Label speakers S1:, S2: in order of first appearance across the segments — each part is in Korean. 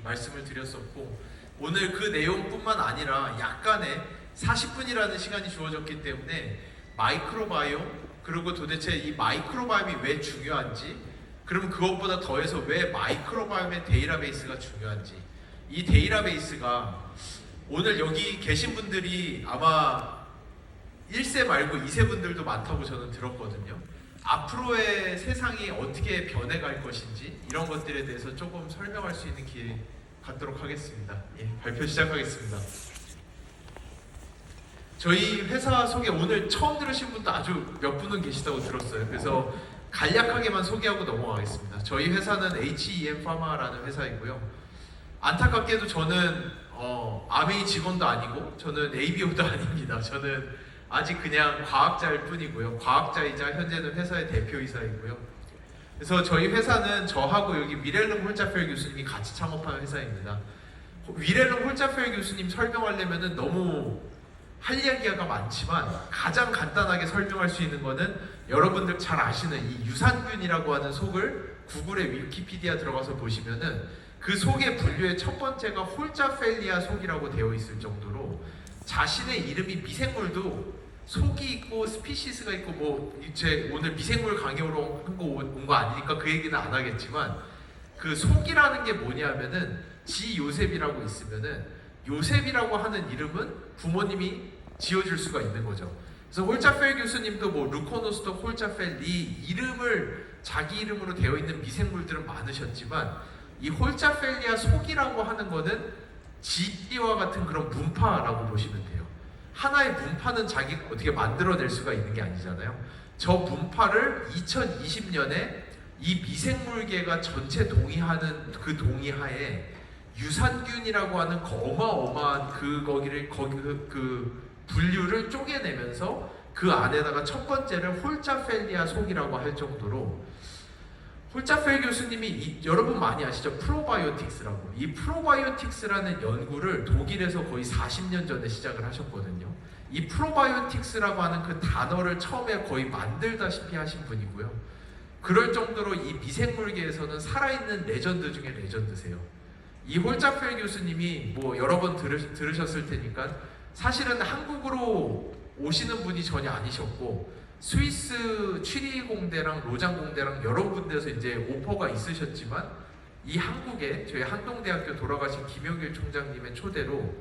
S1: 말씀을 드렸었고, 오늘 그 내용뿐만 아니라 약간의 40분이라는 시간이 주어졌기 때문에 마이크로바이옴, 그리고 도대체 이 마이크로바이옴이 왜 중요한지, 그러면 그것보다 더해서 왜 마이크로바이옴의 데이터베이스가 중요한지, 이 데이터베이스가 오늘 여기 계신 분들이 아마 1세 말고 2세 분들도 많다고 저는 들었거든요. 앞으로의 세상이 어떻게 변해갈 것인지 이런 것들에 대해서 조금 설명할 수 있는 기회 갖도록 하겠습니다. 예, 발표 시작하겠습니다. 저희 회사 소개 오늘 처음 들으신 분도 아주 몇 분은 계시다고 들었어요. 그래서 간략하게만 소개하고 넘어가겠습니다. 저희 회사는 HEM 파마라는 회사이고요. 안타깝게도 저는 아메이 직원도 아니고 저는 ABO도 아닙니다. 저는 아직 그냥 과학자일 뿐이고요. 과학자이자 현재는 회사의 대표이사이고요. 그래서 저희 회사는 저하고 여기 위렐름 홀자펠 교수님이 같이 창업한 회사입니다. 위렐름 홀자펠 교수님 설명하려면 너무 할 이야기가 많지만 가장 간단하게 설명할 수 있는 거는 여러분들 잘 아시는 이 유산균이라고 하는 속을 구글의 위키피디아 들어가서 보시면은 그 속의 분류의 첫 번째가 홀자펠리아 속이라고 되어 있을 정도로 자신의 이름이 미생물도 속이 있고 스피시스가 있고 뭐 제 오늘 미생물 강의로 온 거 아니니까 그 얘기는 안 하겠지만 그 속이라는 게 뭐냐면은 지 요셉이라고 있으면은 요셉이라고 하는 이름은 부모님이 지어줄 수가 있는 거죠. 그래서 홀자펠 교수님도 뭐 루코노스토 홀자펠 리 이름을 자기 이름으로 되어 있는 미생물들은 많으셨지만 이 홀자펠리아 속이라고 하는 거는 지와 같은 그런 문파라고 보시면 돼요. 하나의 문파는 자기가 어떻게 만들어낼 수가 있는 게 아니잖아요. 저 문파를 2020년에 이 미생물계가 전체 동의하는 그 동의하에 유산균이라고 하는 어마어마한 그 분류를 쪼개내면서 그 안에다가 첫 번째를 홀자펠리아 속이라고 할 정도로 홀자펠 교수님이 여러분 많이 아시죠? 프로바이오틱스라고. 이 프로바이오틱스라는 연구를 독일에서 거의 40년 전에 시작을 하셨거든요. 이 프로바이오틱스라고 하는 그 단어를 처음에 거의 만들다시피 하신 분이고요. 그럴 정도로 이 미생물계에서는 살아있는 레전드 중에 레전드세요. 이 홀자펠 교수님이 뭐 여러 번 들으셨을 테니까 사실은 한국으로 오시는 분이 전혀 아니셨고 스위스 취리 공대랑 로장 공대랑 여러 군데에서 이제 오퍼가 있으셨지만 이 한국에 저희 한동대학교 돌아가신 김용길 총장님의 초대로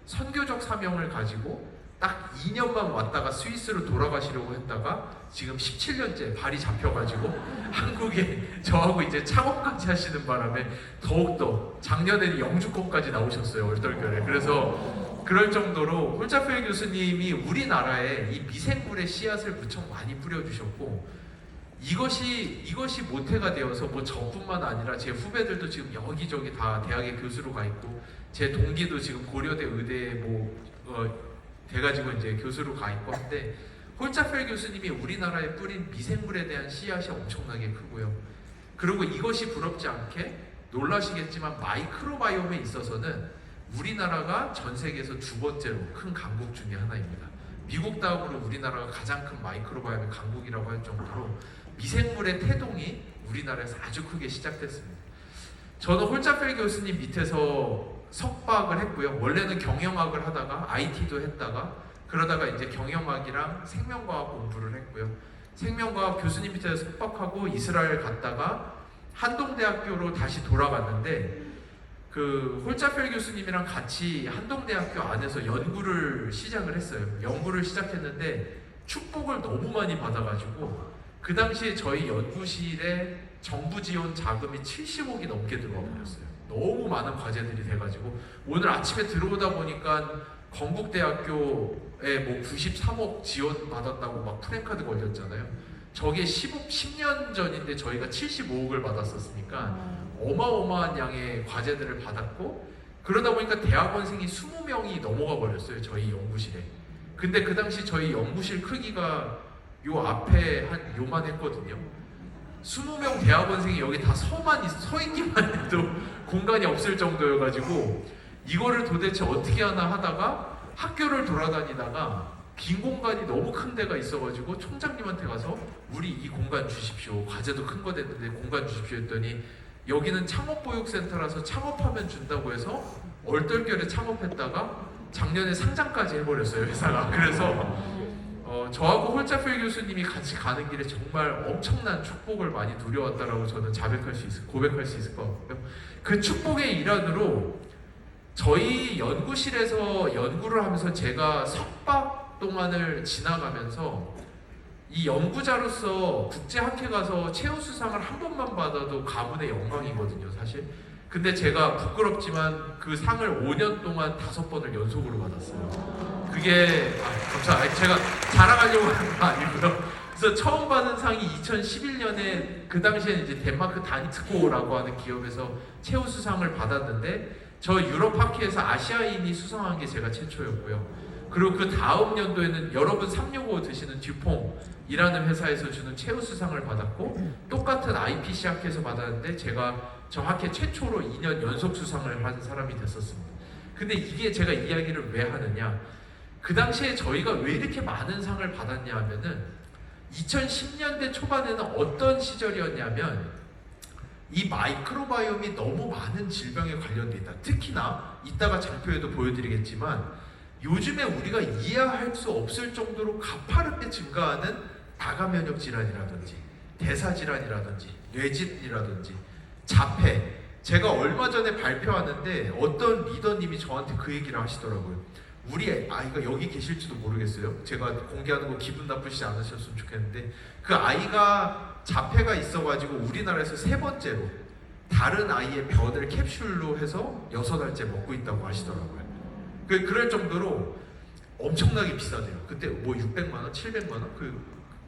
S1: 선교적 사명을 가지고 딱 2년만 왔다가 스위스로 돌아가시려고 했다가 지금 17년째 발이 잡혀가지고 한국에 저하고 이제 창업까지 하시는 바람에 더욱더 작년에는 영주권까지 나오셨어요, 얼떨결에. 그래서 그럴 정도로 홀자펠 교수님이 우리나라에 이 미생물의 씨앗을 무척 많이 뿌려주셨고 이것이 모태가 되어서 뭐 저뿐만 아니라 제 후배들도 지금 여기저기 다 대학에 교수로 가 있고 제 동기도 지금 고려대 의대에 돼가지고 이제 교수로 가 있고 한데 홀자펠 교수님이 우리나라에 뿌린 미생물에 대한 씨앗이 엄청나게 크고요. 그리고 이것이 부럽지 않게 놀라시겠지만 마이크로바이옴에 있어서는 우리나라가 전 세계에서 두 번째로 큰 강국 중에 하나입니다. 미국 다음으로 우리나라가 가장 큰 마이크로바이옴의 강국이라고 할 정도로 미생물의 태동이 우리나라에서 아주 크게 시작됐습니다. 저는 홀자펠 교수님 밑에서 석박을 했고요. 원래는 경영학을 하다가 IT도 했다가 그러다가 이제 경영학이랑 생명과학 공부를 했고요. 생명과학 교수님 밑에서 석박하고 이스라엘 갔다가 한동대학교로 다시 돌아갔는데 그 홀자펠 교수님이랑 같이 한동대학교 안에서 연구를 시작을 했어요. 연구를 시작했는데 축복을 너무 많이 받아가지고 그 당시에 저희 연구실에 정부 지원 자금이 70억이 넘게 들어와 버렸어요. 너무 많은 과제들이 돼가지고 오늘 아침에 들어오다 보니까 건국대학교에 뭐 93억 지원 받았다고 막 프랜카드 걸렸잖아요. 저게 10년 전인데 저희가 75억을 받았었으니까 어마어마한 양의 과제들을 받았고 그러다 보니까 대학원생이 20명이 넘어가 버렸어요. 저희 연구실에. 근데 그 당시 저희 연구실 크기가 요 앞에 한 요만했거든요. 20명 대학원생이 여기 다 서 있기만 해도 공간이 없을 정도여가지고 이거를 도대체 어떻게 하나 하다가 학교를 돌아다니다가 빈 공간이 너무 큰 데가 있어가지고 총장님한테 가서 우리 이 공간 주십시오. 과제도 큰 거 됐는데 공간 주십시오 했더니 여기는 창업보육센터라서 창업하면 준다고 해서 얼떨결에 창업했다가 작년에 상장까지 해버렸어요, 회사가. 그래서 저하고 홀짜필 교수님이 같이 가는 길에 정말 엄청난 축복을 많이 누려왔다라고 저는 고백할 수 있을 것 같고요. 그 축복의 일환으로 저희 연구실에서 연구를 하면서 제가 석박 동안을 지나가면서 이 연구자로서 국제학회 가서 최우수상을 한 번만 받아도 가문의 영광이거든요, 사실. 근데 제가 부끄럽지만 그 상을 5년 동안 5번을 연속으로 받았어요. 그게 감사합니다. 제가 자랑하려고 하는 거 아니고요. 그래서 처음 받은 상이 2011년에 그 당시에 이제 덴마크 다니트코라고 하는 기업에서 최우수상을 받았는데 저 유럽 학회에서 아시아인이 수상한 게 제가 최초였고요. 그리고 그 다음 연도에는 여러분 365 드시는 듀퐁이라는 회사에서 주는 최우수상을 받았고 똑같은 IPC 학회에서 받았는데 제가 저 학회 최초로 2년 연속 수상을 한 사람이 됐었습니다. 근데 이게 제가 이야기를 왜 하느냐, 그 당시에 저희가 왜 이렇게 많은 상을 받았냐 하면은 2010년대 초반에는 어떤 시절이었냐면 이 마이크로바이옴이 너무 많은 질병에 관련돼 있다. 특히나 이따가 장표에도 보여드리겠지만 요즘에 우리가 이해할 수 없을 정도로 가파르게 증가하는 다가 면역 질환이라든지 대사 질환이라든지 뇌질이라든지 자폐. 제가 얼마 전에 발표하는데 어떤 리더님이 저한테 그 얘기를 하시더라고요. 우리 아이가 여기 계실지도 모르겠어요. 제가 공개하는 거 기분 나쁘시지 않으셨으면 좋겠는데 그 아이가 자폐가 있어가지고 우리나라에서 3번째로 다른 아이의 변을 캡슐로 해서 6알째 먹고 있다고 하시더라고요. 그럴 정도로 엄청나게 비싸대요. 그때 뭐 600만 원, 700만 원? 그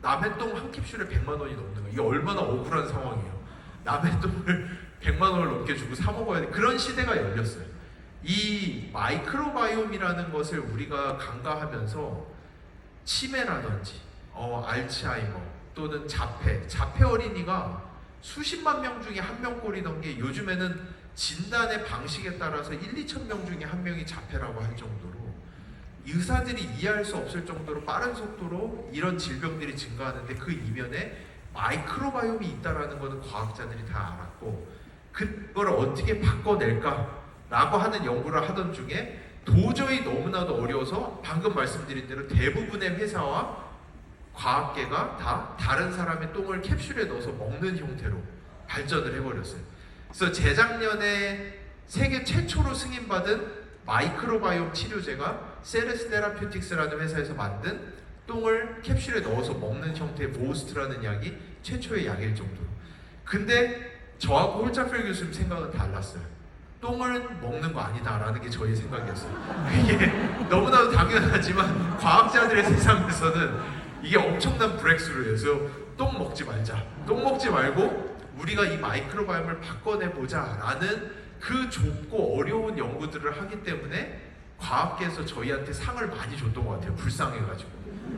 S1: 남의 똥 한 캡슐에 100만 원이 넘는 거. 이게 얼마나 억울한 상황이에요. 남의 똥을 100만 원을 넘게 주고 사 먹어야 돼. 그런 시대가 열렸어요. 이 마이크로바이옴이라는 것을 우리가 간과하면서 치매라든지 알츠하이머 또는 자폐 어린이가 수십만 명 중에 한 명꼴이던 게 요즘에는 진단의 방식에 따라서 2천 명 중에 한 명이 자폐라고 할 정도로 의사들이 이해할 수 없을 정도로 빠른 속도로 이런 질병들이 증가하는데 그 이면에 마이크로바이옴이 있다라는 것은 과학자들이 다 알았고 그걸 어떻게 바꿔낼까라고 하는 연구를 하던 중에 도저히 너무나도 어려워서 방금 말씀드린 대로 대부분의 회사와 과학계가 다 다른 사람의 똥을 캡슐에 넣어서 먹는 형태로 발전을 해버렸어요. 그래서 재작년에 세계 최초로 승인받은 마이크로바이옴 치료제가 세레스 테라퓨틱스라는 회사에서 만든 똥을 캡슐에 넣어서 먹는 형태의 보스트라는 약이 최초의 약일 정도로. 근데 저하고 홀짜필 교수님 생각은 달랐어요. 똥을 먹는 거 아니다라는 게 저희 생각이었어요. 이게 너무나도 당연하지만 과학자들의 세상에서는 이게 엄청난 브렉스루예요. 그래서 똥 먹지 말자. 똥 먹지 말고 우리가 이 마이크로바이옴을 바꿔내보자라는 그 좁고 어려운 연구들을 하기 때문에 과학계에서 저희한테 상을 많이 줬던 것 같아요. 불쌍해가지고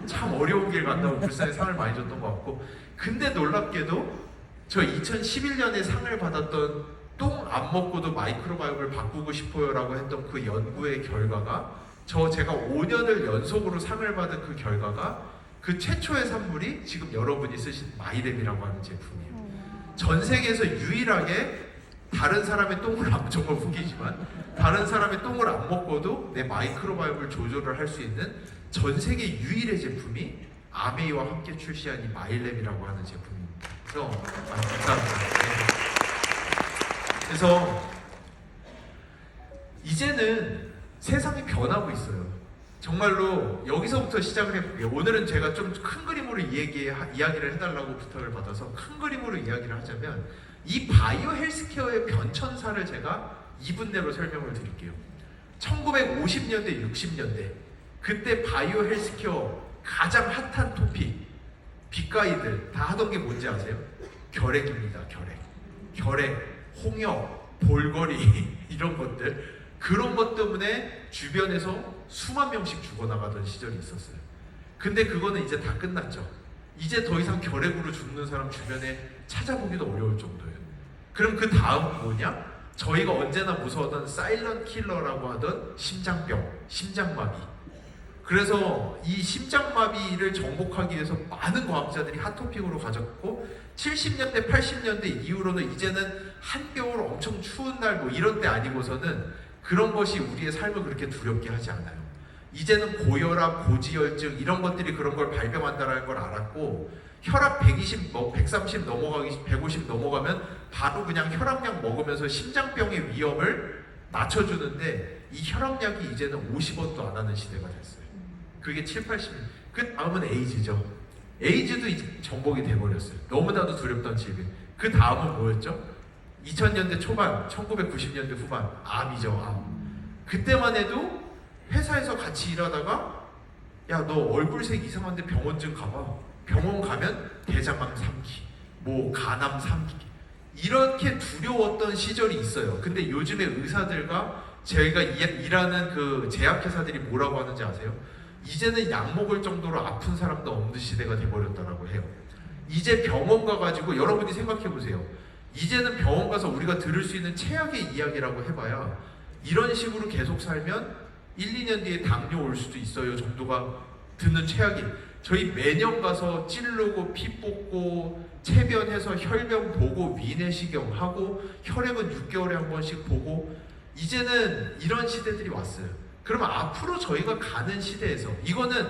S1: 참 어려운 길 간다고 불쌍해 상을 많이 줬던 것 같고 근데 놀랍게도 저 2011년에 상을 받았던 똥 안 먹고도 마이크로바이옴을 바꾸고 싶어요 라고 했던 그 연구의 결과가 제가 5년을 연속으로 상을 받은 그 결과가 그 최초의 산물이 지금 여러분이 쓰신 마이랩이라고 하는 제품이에요. 전 세계에서 유일하게 다른 사람의 똥을 정말 웃기지만 다른 사람의 똥을 안 먹고도 내 마이크로바이옴을 조절을 할 수 있는 전 세계 유일의 제품이 아메이와 함께 출시한 이 마이랩이라고 하는 제품입니다. 그래서 감사합니다. 네. 그래서 이제는 세상이 변하고 있어요. 정말로 여기서부터 시작을 해볼게요. 오늘은 제가 좀 큰 그림으로 이야기를 해달라고 부탁을 받아서 큰 그림으로 이야기를 하자면 이 바이오 헬스케어의 변천사를 제가 2분 내로 설명을 드릴게요. 1950년대, 60년대 그때 바이오 헬스케어 가장 핫한 토픽 빅가이들 다 하던 게 뭔지 아세요? 결핵입니다. 결핵, 홍역, 볼거리 이런 것들 그런 것 때문에 주변에서 수만 명씩 죽어나가던 시절이 있었어요. 근데 그거는 이제 다 끝났죠. 이제 더 이상 결핵으로 죽는 사람 주변에 찾아보기도 어려울 정도예요. 그럼 그 다음 뭐냐? 저희가 언제나 무서워하던 사일런트 킬러라고 하던 심장병, 심장마비. 그래서 이 심장마비를 정복하기 위해서 많은 과학자들이 핫토픽으로 가졌고 70년대, 80년대 이후로는 이제는 한겨울 엄청 추운 날 뭐 이런 때 아니고서는 그런 것이 우리의 삶을 그렇게 두렵게 하지 않아요. 이제는 고혈압, 고지혈증 이런 것들이 그런 걸 발병한다는 걸 알았고 혈압 120, 130 넘어가기 150 넘어가면 바로 그냥 혈압약 먹으면서 심장병의 위험을 낮춰주는데 이 혈압약이 이제는 50원도 안 하는 시대가 됐어요. 그게 7, 80년. 그 다음은 에이즈죠. 에이즈도 이제 정복이 돼버렸어요. 너무나도 두렵던 질병. 그 다음은 뭐였죠? 2000년대 초반, 1990년대 후반, 암이죠, 암. 그때만 해도 회사에서 같이 일하다가 야, 너 얼굴색 이상한데 병원 좀 가봐. 병원 가면 대장암 3기, 뭐 간암 3기 이렇게 두려웠던 시절이 있어요. 근데 요즘에 의사들과 저희가 일하는 그 제약회사들이 뭐라고 하는지 아세요? 이제는 약 먹을 정도로 아픈 사람도 없는 시대가 돼버렸다라고 해요. 이제 병원 가가지고 여러분이 생각해보세요. 이제는 병원 가서 우리가 들을 수 있는 최악의 이야기라고 해봐야 이런 식으로 계속 살면 1, 2년 뒤에 당뇨 올 수도 있어요 정도가 듣는 최악이. 저희 매년 가서 찌르고 피 뽑고 체변해서 혈변 보고 위내시경 하고 혈액은 6개월에 한 번씩 보고 이제는 이런 시대들이 왔어요. 그러면 앞으로 저희가 가는 시대에서 이거는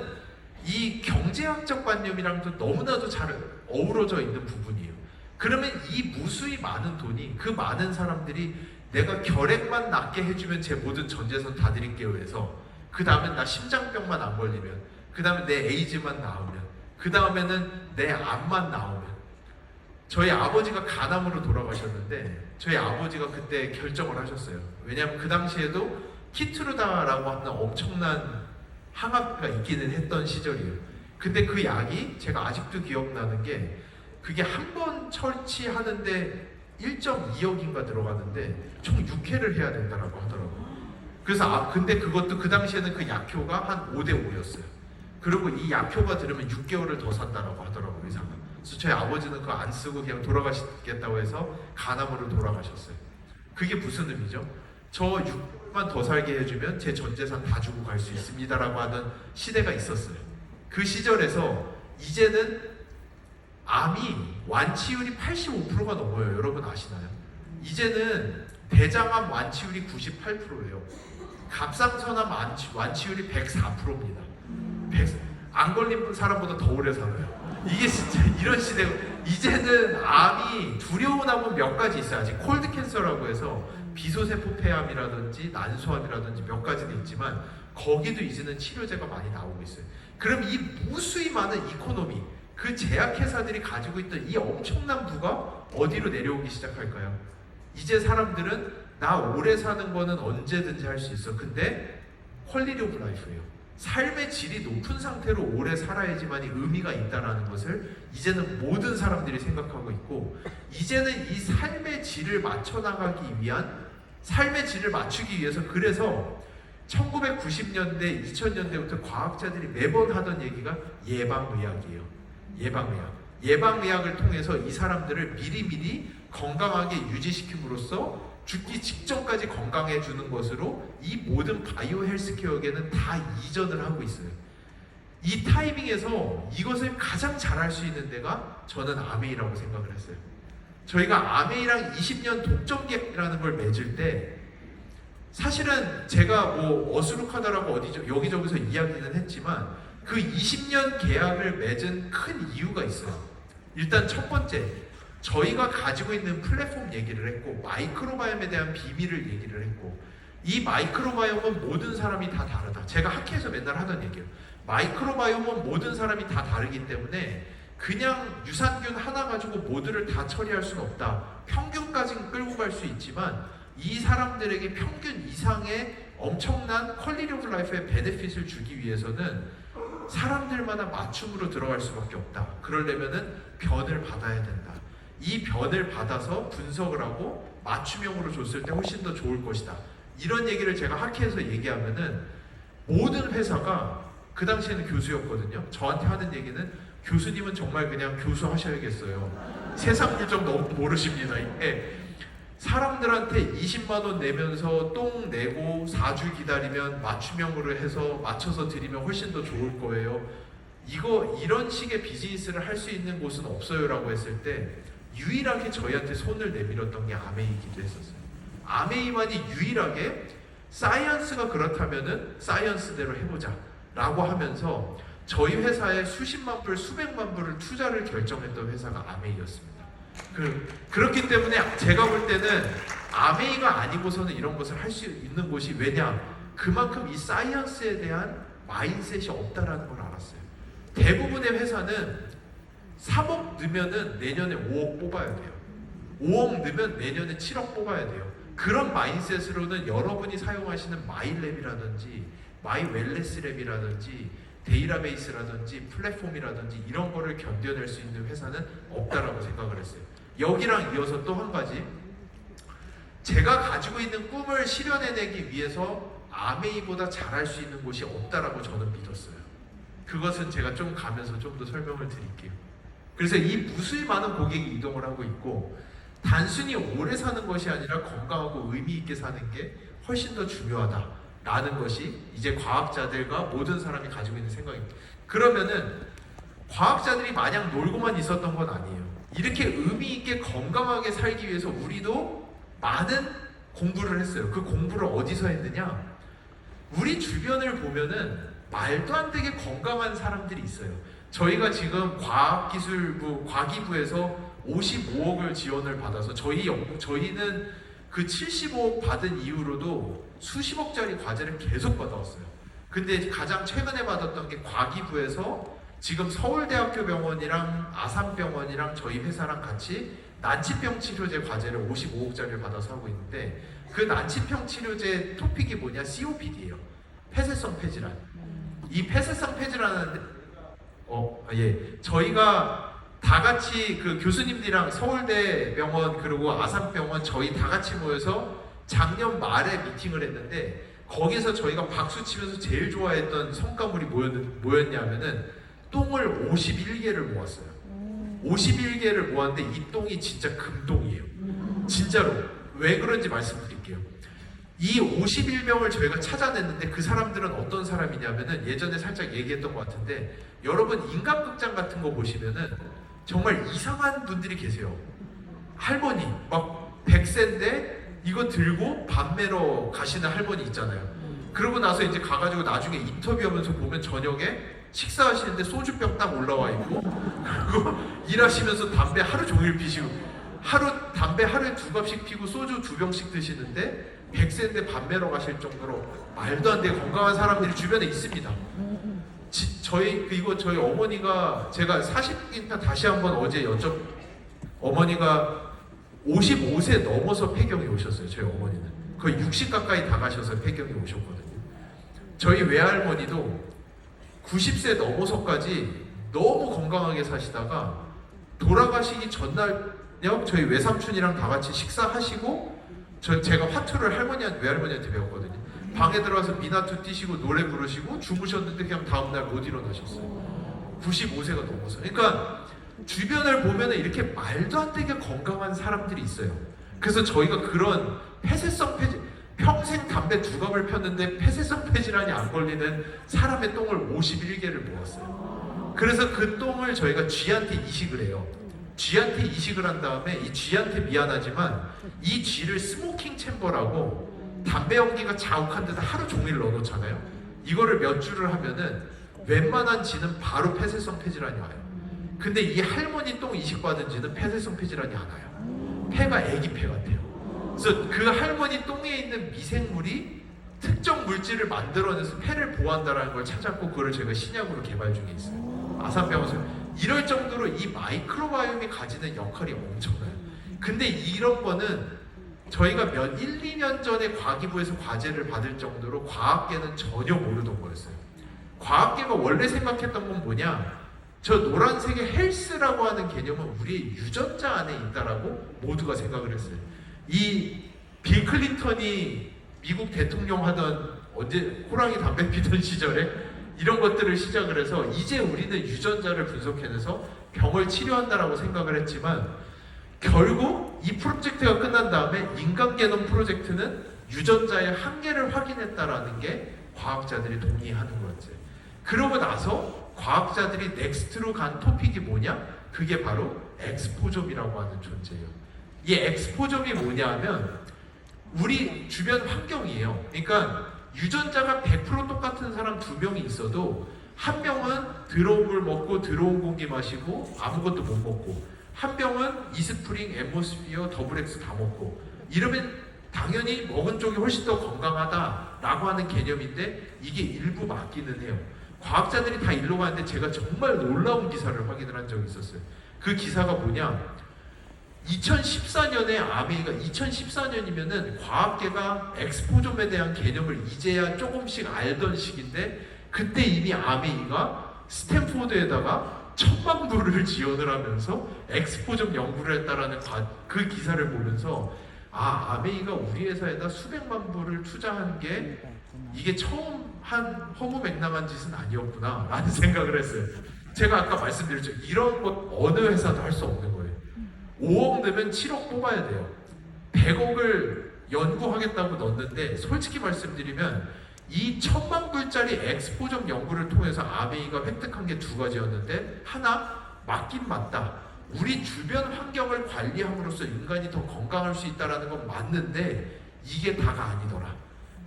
S1: 이 경제학적 관념이랑도 너무나도 잘 어우러져 있는 부분이에요. 그러면 이 무수히 많은 돈이 그 많은 사람들이 내가 결핵만 낫게 해주면 제 모든 전 재산 다 드릴게요 해서 그 다음에 나 심장병만 안 걸리면 그 다음에 내 에이즈만 나오면 그 다음에는 내 암만 나오면 저희 아버지가 간암으로 돌아가셨는데 저희 아버지가 그때 결정을 하셨어요. 왜냐하면 그 당시에도 키트루다라고 하는 엄청난 항암제가 있기는 했던 시절이에요. 근데 그 약이 제가 아직도 기억나는 게 그게 한 번 처치하는데 1.2억인가 들어가는데 총 6회를 해야 된다라고 하더라고요. 그래서 근데 그것도 그 당시에는 그 약효가 한 5대 5였어요. 그리고 이 약효가 들으면 6개월을 더 산다라고 하더라고요, 의사가. 그래서 저희 아버지는 그거 안 쓰고 그냥 돌아가시겠다고 해서 간암으로 돌아가셨어요. 그게 무슨 의미죠? 저 6개월만 더 살게 해주면 제 전 재산 다 주고 갈 수 있습니다라고 하는 시대가 있었어요. 그 시절에서 이제는 암이 완치율이 85%가 넘어요. 여러분 아시나요? 이제는 대장암 완치율이 98%예요. 갑상선암 완치율이 104%입니다. 안 걸린 사람보다 더 오래 살아요. 이게 진짜 이런 시대고 이제는 암이 두려운 암은 몇 가지 있어요. 아직 콜드 캔서라고 해서 비소세포 폐암이라든지 난소암이라든지 몇 가지는 있지만 거기도 이제는 치료제가 많이 나오고 있어요. 그럼 이 무수히 많은 이코노미 그 제약회사들이 가지고 있던 이 엄청난 부가 어디로 내려오기 시작할까요? 이제 사람들은 나 오래 사는 거는 언제든지 할 수 있어. 근데 퀄리티 오브 라이프예요. 삶의 질이 높은 상태로 오래 살아야지만이 의미가 있다는 것을 이제는 모든 사람들이 생각하고 있고 이제는 이 삶의 질을 맞춰나가기 위한 삶의 질을 맞추기 위해서 그래서 1990년대, 2000년대부터 과학자들이 매번 하던 얘기가 예방의학이에요. 예방의학을 통해서 이 사람들을 미리미리 건강하게 유지시킴으로써 죽기 직전까지 건강해주는 것으로 이 모든 바이오 헬스케어계는 다 이전을 하고 있어요. 이 타이밍에서 이것을 가장 잘할 수 있는 데가 저는 아메이라고 생각을 했어요. 저희가 아메이랑 20년 독점 계약이라는 걸 맺을 때 사실은 제가 뭐 어수룩하다라고 여기저기서 이야기는 했지만 그 20년 계약을 맺은 큰 이유가 있어요. 일단 첫 번째, 저희가 가지고 있는 플랫폼 얘기를 했고 마이크로바이옴에 대한 비밀을 얘기를 했고 이 마이크로바이옴은 모든 사람이 다 다르다. 제가 학회에서 맨날 하던 얘기예요. 마이크로바이옴은 모든 사람이 다 다르기 때문에 그냥 유산균 하나 가지고 모두를 다 처리할 수는 없다. 평균까지는 끌고 갈 수 있지만 이 사람들에게 평균 이상의 엄청난 퀄리티 오브 라이프의 베네핏을 주기 위해서는 사람들마다 맞춤으로 들어갈 수밖에 없다. 그러려면은 변을 받아야 된다. 이 변을 받아서 분석을 하고 맞춤형으로 줬을 때 훨씬 더 좋을 것이다. 이런 얘기를 제가 학회에서 얘기하면은 모든 회사가 그 당시에는 교수였거든요. 저한테 하는 얘기는 교수님은 정말 그냥 교수 하셔야겠어요. 세상 물정 너무 모르십니다. 사람들한테 20만 원 내면서 똥 내고 4주 기다리면 맞춤형으로 해서 맞춰서 드리면 훨씬 더 좋을 거예요. 이런 식의 비즈니스를 할 수 있는 곳은 없어요라고 했을 때 유일하게 저희한테 손을 내밀었던 게 아메이기도 했었어요. 아메이만이 유일하게 사이언스가 그렇다면은 사이언스대로 해보자 라고 하면서 저희 회사에 수십만 불, 수백만 불을 투자를 결정했던 회사가 아메이였습니다. 그렇기 때문에 제가 볼 때는 아메이가 아니고서는 이런 것을 할 수 있는 곳이, 왜냐? 그만큼 이 사이언스에 대한 마인셋이 없다라는 걸 알았어요. 대부분의 회사는 3억 넣으면은 내년에 5억 뽑아야 돼요. 5억 넣으면 내년에 7억 뽑아야 돼요. 그런 마인셋으로는 여러분이 사용하시는 마이랩이라든지 마이웰네스랩이라든지 데이터베이스라든지 플랫폼이라든지 이런 거를 견뎌낼 수 있는 회사는 없다라고 생각을 했어요. 여기랑 이어서 또 한 가지, 제가 가지고 있는 꿈을 실현해내기 위해서 아메이보다 잘할 수 있는 곳이 없다라고 저는 믿었어요. 그것은 제가 좀 가면서 좀 더 설명을 드릴게요. 그래서 이 무수히 많은 고객이 이동을 하고 있고, 단순히 오래 사는 것이 아니라 건강하고 의미 있게 사는 게 훨씬 더 중요하다라는 것이 이제 과학자들과 모든 사람이 가지고 있는 생각입니다. 그러면은 과학자들이 마냥 놀고만 있었던 건 아니에요. 이렇게 의미 있게 건강하게 살기 위해서 우리도 많은 공부를 했어요. 그 공부를 어디서 했느냐? 우리 주변을 보면은 말도 안 되게 건강한 사람들이 있어요. 저희가 지금 과학기술부, 과기부에서 55억을 지원을 받아서 저희는 그 75억 받은 이후로도 수십억짜리 과제를 계속 받아왔어요. 근데 가장 최근에 받았던 게 과기부에서 지금 서울대학교 병원이랑 아산병원이랑 저희 회사랑 같이 난치병 치료제 과제를 55억짜리를 받아서 하고 있는데, 그 난치병 치료제 토픽이 뭐냐? COPD예요. 폐쇄성 폐질환. 이 폐쇄성 폐질환은 저희가 다 같이 그 교수님들이랑 서울대 병원 그리고 아산병원 저희 다 같이 모여서 작년 말에 미팅을 했는데, 거기서 저희가 박수 치면서 제일 좋아했던 성과물이 뭐였냐면은 똥을 51개를 모았어요. 51개를 모았는데 이 똥이 진짜 금똥이에요. 진짜로. 왜 그런지 말씀드릴게요. 이 51명을 저희가 찾아냈는데 그 사람들은 어떤 사람이냐면은, 예전에 살짝 얘기했던 것 같은데, 여러분 인간극장 같은 거 보시면은 정말 이상한 분들이 계세요. 할머니 막 100세인데 이거 들고 밥 매러 가시는 할머니 있잖아요. 그러고 나서 이제 가가지고 나중에 인터뷰하면서 보면 저녁에 식사하시는데 소주병 딱 올라와 있고, 그리고 일하시면서 담배 하루 종일 피시고, 담배 하루에 2갑씩 피고 소주 2병씩 드시는데 100세인데 밥 매러 가실 정도로 말도 안 되게 건강한 사람들이 주변에 있습니다. 저희 어머니가, 제가 40인편 다시 한번 어제 어머니가 55세 넘어서 폐경이 오셨어요. 저희 어머니는 거의 60 가까이 다 가셔서 폐경이 오셨거든요. 저희 외할머니도 90세 넘어서까지 너무 건강하게 사시다가 돌아가시기 전날요, 저희 외삼촌이랑 다 같이 식사하시고, 제가 화투를 외할머니한테 배웠거든요. 방에 들어와서 미나투 뛰시고 노래 부르시고 주무셨는데 그냥 다음날 못 일어나셨어요. 95세가 넘어서. 그러니까 주변을 보면 이렇게 말도 안 되게 건강한 사람들이 있어요. 그래서 저희가 그런 폐쇄성 폐질, 평생 담배 2갑을 폈는데 폐쇄성 폐질환이 안 걸리는 사람의 똥을 51개를 모았어요. 그래서 그 똥을 저희가 쥐한테 이식을 해요. 쥐한테 이식을 한 다음에, 이 쥐한테 미안하지만 이 쥐를 스모킹 챔버라고 담배 연기가 자욱한 데다 하루 종일 넣어놓잖아요. 이거를 몇 주를 하면은 웬만한 쥐는 바로 폐쇄성 폐질환이 와요. 근데 이 할머니 똥 이식받은 쥐는 폐쇄성 폐질환이 안 와요. 폐가 애기 폐 같아요. 그래서 그 할머니 똥에 있는 미생물이 특정 물질을 만들어내서 폐를 보호한다는 걸 찾았고, 그걸 저희가 신약으로 개발 중에 있어요. 아산병원에서. 이럴 정도로 이 마이크로바이옴이 가지는 역할이 엄청나요. 근데 이런 거는 저희가 1, 2년 전에 과기부에서 과제를 받을 정도로 과학계는 전혀 모르던 거였어요. 과학계가 원래 생각했던 건 뭐냐? 저 노란색의 헬스라고 하는 개념은 우리의 유전자 안에 있다라고 모두가 생각을 했어요. 이 빌 클린턴이 미국 대통령 하던, 언제 호랑이 담배 피던 시절에 이런 것들을 시작을 해서 이제 우리는 유전자를 분석해내서 병을 치료한다라고 생각을 했지만, 결국 이 프로젝트가 끝난 다음에 인간 게놈 프로젝트는 유전자의 한계를 확인했다라는 게 과학자들이 동의하는 거였어요. 그러고 나서 과학자들이 넥스트로 간 토픽이 뭐냐? 그게 바로 엑스포점이라고 하는 존재예요. 이 엑스포점이 뭐냐 하면 우리 주변 환경이에요. 그러니까 유전자가 100% 똑같은 사람 2명이 있어도 한 명은 더러운 물 먹고 더러운 공기 마시고 아무것도 못 먹고, 한 명은 이스프링, 앰모스피어, 더블 X 다 먹고, 이러면 당연히 먹은 쪽이 훨씬 더 건강하다라고 하는 개념인데 이게 일부 맞기는 해요. 과학자들이 다 일로 가는데 제가 정말 놀라운 기사를 확인을 한 적이 있었어요. 그 기사가 뭐냐? 2014년에 아메이가 2014년이면은 과학계가 엑스포점에 대한 개념을 이제야 조금씩 알던 시기인데, 그때 이미 아메이가 스탠포드에다가 1000만 불을 지원을 하면서 엑스포점 연구를 했다라는 그 기사를 보면서 아메이가 우리 회사에다 수백만 불을 투자한 게 이게 처음 한 허무맹랑한 짓은 아니었구나 라는 생각을 했어요. 제가 아까 말씀드렸죠. 이런 것 어느 회사도 할 수 없는 거예요. 5억 넣으면 7억 뽑아야 돼요. 100억을 연구하겠다고 넣었는데 솔직히 말씀드리면 이 1000만 불짜리 엑스포점 연구를 통해서 아메이가 획득한 게 2가지였는데, 하나, 맞긴 맞다. 우리 주변 환경을 관리함으로써 인간이 더 건강할 수 있다는 건 맞는데 이게 다가 아니더라.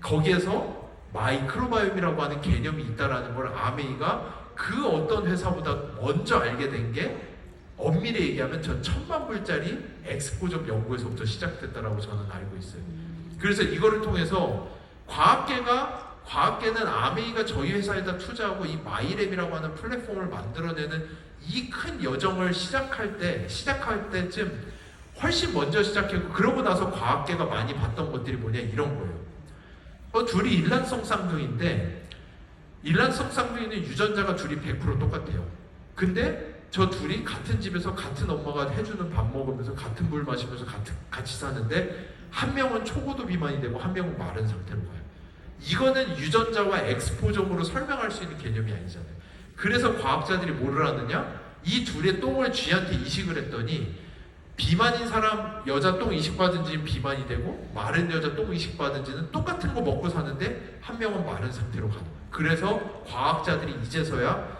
S1: 거기에서 마이크로바이옴이라고 하는 개념이 있다는 걸 아메이가 그 어떤 회사보다 먼저 알게 된 게, 엄밀히 얘기하면 전 1000만 불짜리 엑스포점 연구에서부터 시작됐다라고 저는 알고 있어요. 그래서 이거를 통해서 과학계는 아메이가 저희 회사에다 투자하고 이 마이랩이라고 하는 플랫폼을 만들어내는 이 큰 여정을 시작할 때쯤 훨씬 먼저 시작했고, 그러고 나서 과학계가 많이 봤던 것들이 뭐냐, 이런 거예요. 둘이 일란성 쌍둥이인데, 일란성 쌍둥이는 유전자가 둘이 100% 똑같아요. 근데 저 둘이 같은 집에서 같은 엄마가 해주는 밥 먹으면서 같은 물 마시면서 같이 사는데, 한 명은 초고도 비만이 되고 한 명은 마른 상태로 가요. 이거는 유전자와 엑스포점으로 설명할 수 있는 개념이 아니잖아요. 그래서 과학자들이 뭐를 하느냐? 이 둘의 똥을 쥐한테 이식을 했더니 비만인 사람 여자 똥 이식 받은 지는 비만이 되고, 마른 여자 똥 이식 받은 지는 똑같은 거 먹고 사는데 한 명은 마른 상태로 가는 거예요. 그래서 과학자들이 이제서야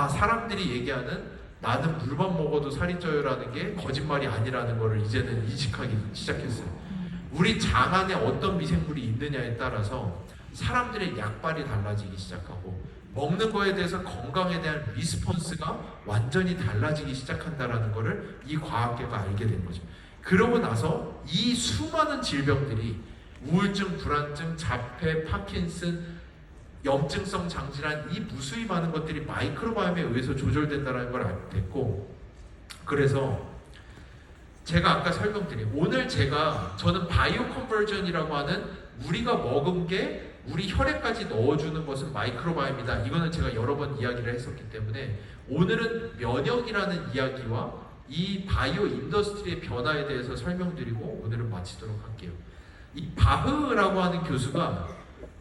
S1: 사람들이 얘기하는 나는 물만 먹어도 살이 쪄요라는 게 거짓말이 아니라는 거를 이제는 인식하기 시작했어요. 우리 장 안에 어떤 미생물이 있느냐에 따라서 사람들의 약발이 달라지기 시작하고, 먹는 거에 대해서 건강에 대한 리스폰스가 완전히 달라지기 시작한다라는 거를 이 과학계가 알게 된 거죠. 그러고 나서 이 수많은 질병들이 우울증, 불안증, 자폐, 파킨슨, 염증성 장질환, 이 무수히 많은 것들이 마이크로바이옴에 의해서 조절된다는 걸 알게 됐고, 그래서 제가 아까 설명드린, 오늘 저는 바이오 컨버전이라고 하는 우리가 먹은 게 우리 혈액까지 넣어주는 것은 마이크로바이옴이다. 이거는 제가 여러 번 이야기를 했었기 때문에 오늘은 면역이라는 이야기와 이 바이오 인더스트리의 변화에 대해서 설명드리고 오늘은 마치도록 할게요. 이 바흐라고 하는 교수가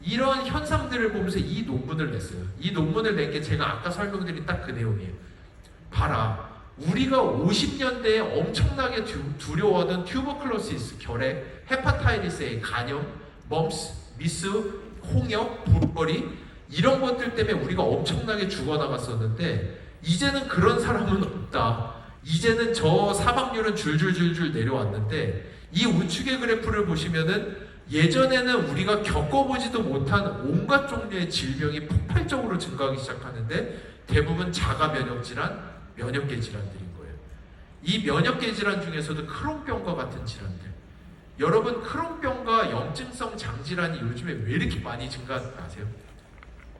S1: 이런 현상들을 보면서 이 논문을 냈어요. 이 논문을 낸 게 제가 아까 설명드린 딱 그 내용이에요. 봐라, 우리가 50년대에 엄청나게 두려워하던 튜버클로시스, 결핵, 헤파타이티스 A, 간염, 멈스, 미스, 홍역, 볼거리, 이런 것들 때문에 우리가 엄청나게 죽어나갔었는데 이제는 그런 사람은 없다. 이제는 저 사망률은 줄줄줄줄 내려왔는데, 이 우측의 그래프를 보시면은 예전에는 우리가 겪어보지도 못한 온갖 종류의 질병이 폭발적으로 증가하기 시작하는데 대부분 자가 면역 질환, 면역계 질환들인 거예요. 이 면역계 질환 중에서도 크론병과 같은 질환들, 여러분 크론병과 염증성 장질환이 요즘에 왜 이렇게 많이 증가하는지 아세요?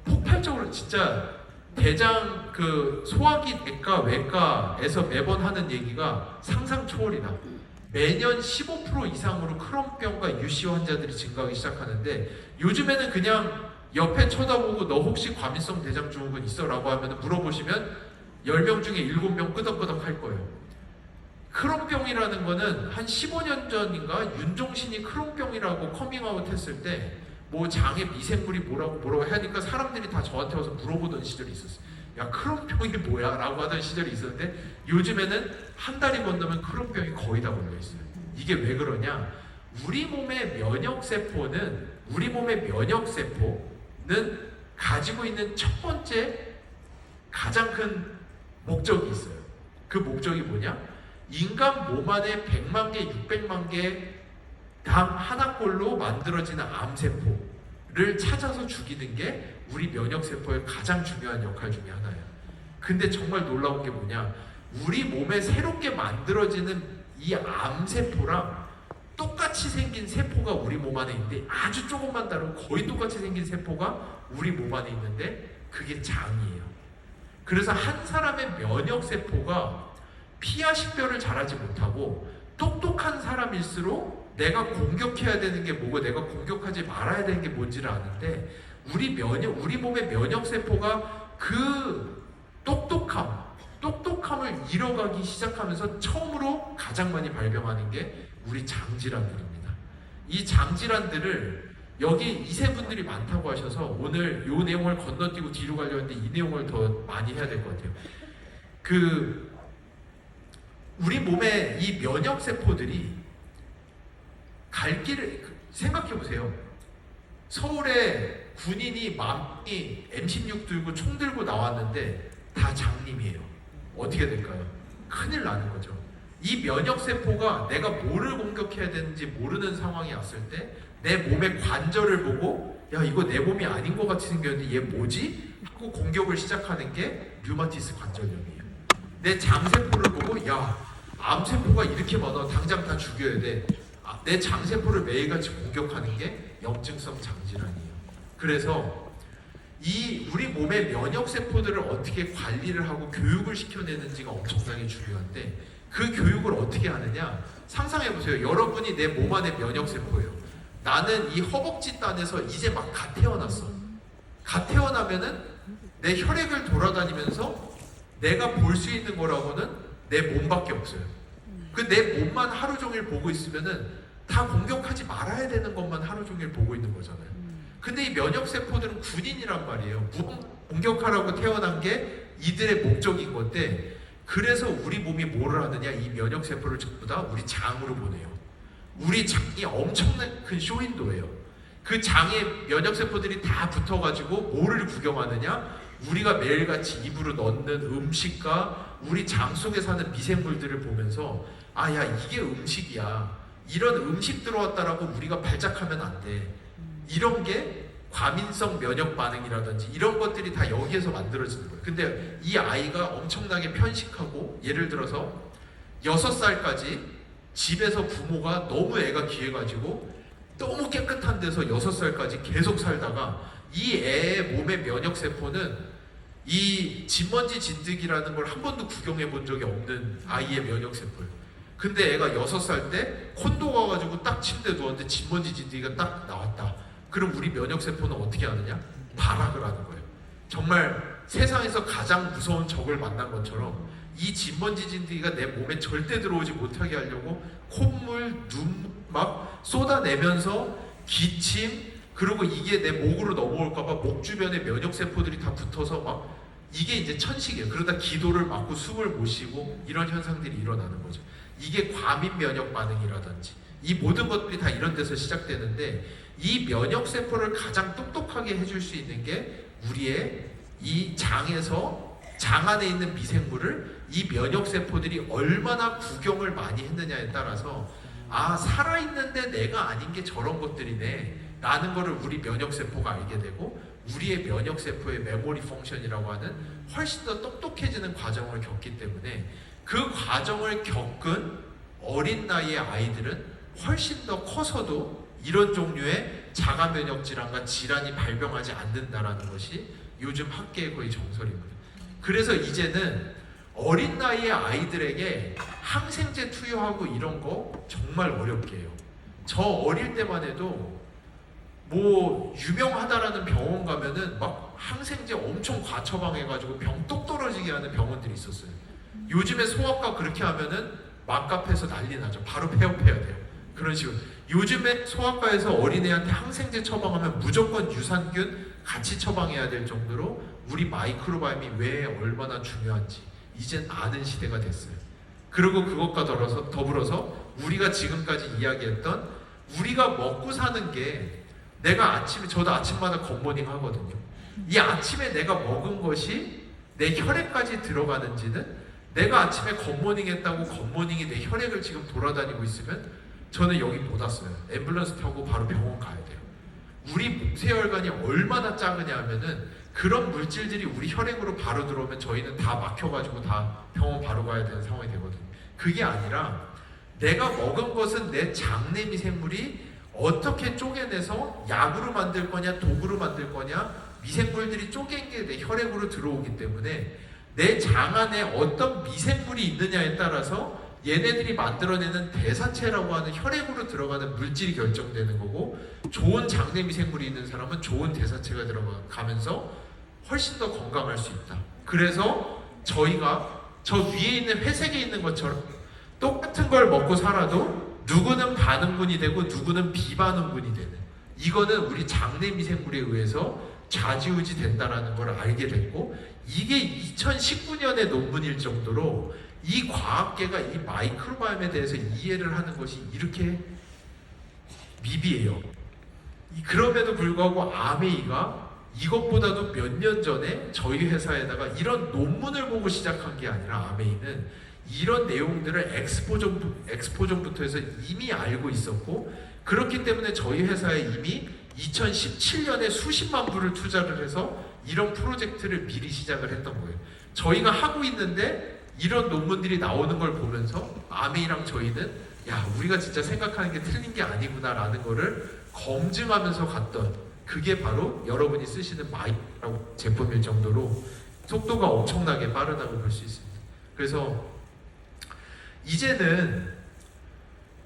S1: 폭발적으로 진짜 대장 소화기 내과 외과에서 매번 하는 얘기가 상상 초월이다. 매년 15% 이상으로 크론병과 UC 환자들이 증가하기 시작하는데, 요즘에는 그냥 옆에 쳐다보고 너 혹시 과민성 대장 증후군 있어? 라고 하면 물어보시면 10명 중에 7명 끄덕끄덕 할 거예요. 크론병이라는 거는 한 15년 전인가 윤종신이 크론병이라고 커밍아웃 했을 때 뭐 장에 미생물이 뭐라고 하니까 사람들이 다 저한테 와서 물어보던 시절이 있었어요. 야, 크론병이 뭐야? 라고 하던 시절이 있었는데 요즘에는 한 달이 건너면 크론병이 거의 다 걸려 있어요. 이게 왜 그러냐? 우리 몸의 면역세포는 가지고 있는 첫 번째 가장 큰 목적이 있어요. 그 목적이 뭐냐? 인간 몸 안에 100만 개, 600만 개 당 하나꼴로 만들어지는 암세포를 찾아서 죽이는 게 우리 면역세포의 가장 중요한 역할 중에 하나예요. 근데 정말 놀라운 게 뭐냐? 우리 몸에 새롭게 만들어지는 이 암세포랑 똑같이 생긴 세포가 우리 몸 안에 있는데, 아주 조금만 다르고 거의 똑같이 생긴 세포가 우리 몸 안에 있는데 그게 장이에요. 그래서 한 사람의 면역세포가 피하 식별을 잘하지 못하고 똑똑한 사람일수록 내가 공격해야 되는 게 뭐고 내가 공격하지 말아야 되는 게 뭔지를 아는데, 우리 몸의 면역세포가 그 똑똑함을 잃어가기 시작하면서 처음으로 가장 많이 발병하는 게 우리 장질환들입니다. 이 장질환들을 여기 이세분들이 많다고 하셔서 오늘 이 내용을 건너뛰고 뒤로 가려고 했는데 이 내용을 더 많이 해야 될 것 같아요. 우리 몸의 이 면역세포들이 갈 길을 생각해 보세요. 서울에 군인이 많이 M16 들고 총 들고 나왔는데 다 장님이에요. 어떻게 될까요? 큰일 나는 거죠. 이 면역세포가 내가 뭐를 공격해야 되는지 모르는 상황이 왔을 때 내 몸의 관절을 보고 야, 이거 내 몸이 아닌 것 같이 생겼는데 얘 뭐지? 하고 공격을 시작하는 게 류마티스 관절염이에요. 내 장세포를 보고 야, 암세포가 이렇게 많아, 당장 다 죽여야 돼. 내 장세포를 매일같이 공격하는 게 염증성 장질환이에요. 그래서 우리 몸의 면역세포들을 어떻게 관리를 하고 교육을 시켜내는지가 엄청나게 중요한데, 그 교육을 어떻게 하느냐? 상상해보세요. 여러분이 내 몸 안에 면역세포예요. 나는 이 허벅지 단에서 이제 막 갓 태어났어. 갓 태어나면은 내 혈액을 돌아다니면서 내가 볼 수 있는 거라고는 내 몸밖에 없어요. 내 몸만 하루 종일 보고 있으면은 다 공격하지 말아야 되는 것만 하루 종일 보고 있는 거잖아요. 근데 이 면역세포들은 군인이란 말이에요. 공격하라고 태어난 게 이들의 목적인 건데, 그래서 우리 몸이 뭐를 하느냐? 이 면역세포를 전부 다 우리 장으로 보내요. 우리 장이 엄청난 큰 쇼윈도예요. 그 장에 면역세포들이 다 붙어가지고 뭐를 구경하느냐? 우리가 매일같이 입으로 넣는 음식과 우리 장 속에 사는 미생물들을 보면서 아, 야, 이게 음식이야. 이런 음식 들어왔다라고 우리가 발작하면 안 돼. 이런 게 과민성 면역 반응이라든지 이런 것들이 다 여기에서 만들어지는 거예요. 근데 이 아이가 엄청나게 편식하고, 예를 들어서 6살까지 집에서 부모가 너무 애가 귀해가지고 너무 깨끗한 데서 6살까지 계속 살다가 이 애의 몸의 면역세포는 이 진먼지 진드기라는 걸 한 번도 구경해 본 적이 없는 아이의 면역세포예요. 근데 애가 6살 때 콘도 가가지고 딱 침대에 누웠는데 진먼지 진드기가 딱 나왔다. 그럼 우리 면역세포는 어떻게 하느냐? 발악을 하는 거예요. 정말 세상에서 가장 무서운 적을 만난 것처럼 이 진먼지 진드기가 내 몸에 절대 들어오지 못하게 하려고 콧물, 눈 막 쏟아내면서 기침, 그리고 이게 내 목으로 넘어올까봐 목 주변에 면역세포들이 다 붙어서 막, 이게 이제 천식이에요. 그러다 기도를 막고 숨을 못 쉬고 이런 현상들이 일어나는 거죠. 이게 과민 면역 반응이라든지 이 모든 것들이 다 이런 데서 시작되는데, 이 면역세포를 가장 똑똑하게 해줄 수 있는 게 우리의 이 장에서, 장 안에 있는 미생물을 이 면역세포들이 얼마나 구경을 많이 했느냐에 따라서 아, 살아있는데 내가 아닌 게 저런 것들이네 라는 거를 우리 면역세포가 알게 되고, 우리의 면역세포의 메모리 펑션이라고 하는 훨씬 더 똑똑해지는 과정을 겪기 때문에, 그 과정을 겪은 어린 나이의 아이들은 훨씬 더 커서도 이런 종류의 자가면역 질환과 질환이 발병하지 않는다라는 것이 요즘 학계의 거의 정설입니다. 그래서 이제는 어린 나이의 아이들에게 항생제 투여하고 이런 거 정말 어렵게 해요. 저 어릴 때만 해도 뭐 유명하다라는 병원 가면은 막 항생제 엄청 과처방해가지고 병 똑 떨어지게 하는 병원들이 있었어요. 요즘에 소아과 그렇게 하면은 맘카페에서 난리 나죠. 바로 폐업해야 돼요. 그런 식으로. 요즘에 소아과에서 어린애한테 항생제 처방하면 무조건 유산균 같이 처방해야 될 정도로 우리 마이크로바이옴이 왜 얼마나 중요한지 이젠 아는 시대가 됐어요. 그리고 그것과 더불어서 우리가 지금까지 이야기했던, 우리가 먹고 사는 게, 내가 아침에, 저도 아침마다 굿모닝 하거든요. 이 아침에 내가 먹은 것이 내 혈액까지 들어가는지는, 내가 아침에 굿모닝 했다고 굿모닝이 내 혈액을 지금 돌아다니고 있으면 저는 여기 못 왔어요. 앰뷸런스 타고 바로 병원 가야 돼요. 우리 모세혈관이 얼마나 작으냐 하면은 그런 물질들이 우리 혈액으로 바로 들어오면 저희는 다 막혀가지고 다 병원 바로 가야 되는 상황이 되거든요. 그게 아니라 내가 먹은 것은 내 장내 미생물이 어떻게 쪼개내서 약으로 만들 거냐 독으로 만들 거냐, 미생물들이 쪼갠 게 내 혈액으로 들어오기 때문에 내 장 안에 어떤 미생물이 있느냐에 따라서 얘네들이 만들어내는 대사체라고 하는 혈액으로 들어가는 물질이 결정되는 거고, 좋은 장내 미생물이 있는 사람은 좋은 대사체가 들어가면서 훨씬 더 건강할 수 있다. 그래서 저희가 저 위에 있는 회색에 있는 것처럼 똑같은 걸 먹고 살아도 누구는 반응군이 되고 누구는 비반응군이 되는, 이거는 우리 장내 미생물에 의해서 좌지우지 된다는 걸 알게 됐고, 이게 2019년의 논문일 정도로 이 과학계가 이 마이크로바이옴에 대해서 이해를 하는 것이 이렇게 미비해요. 그럼에도 불구하고 아메이가 이것보다도 몇 년 전에 저희 회사에다가 이런 논문을 보고 시작한 게 아니라, 아메이는 이런 내용들을 엑스포전부터 해서 이미 알고 있었고, 그렇기 때문에 저희 회사에 이미 2017년에 수십만 불을 투자를 해서 이런 프로젝트를 미리 시작을 했던 거예요. 저희가 하고 있는데 이런 논문들이 나오는 걸 보면서 아메이랑 저희는 야, 우리가 진짜 생각하는 게 틀린 게 아니구나 라는 거를 검증하면서 갔던, 그게 바로 여러분이 쓰시는 마이크라고 제품일 정도로 속도가 엄청나게 빠르다고 볼 수 있습니다. 그래서 이제는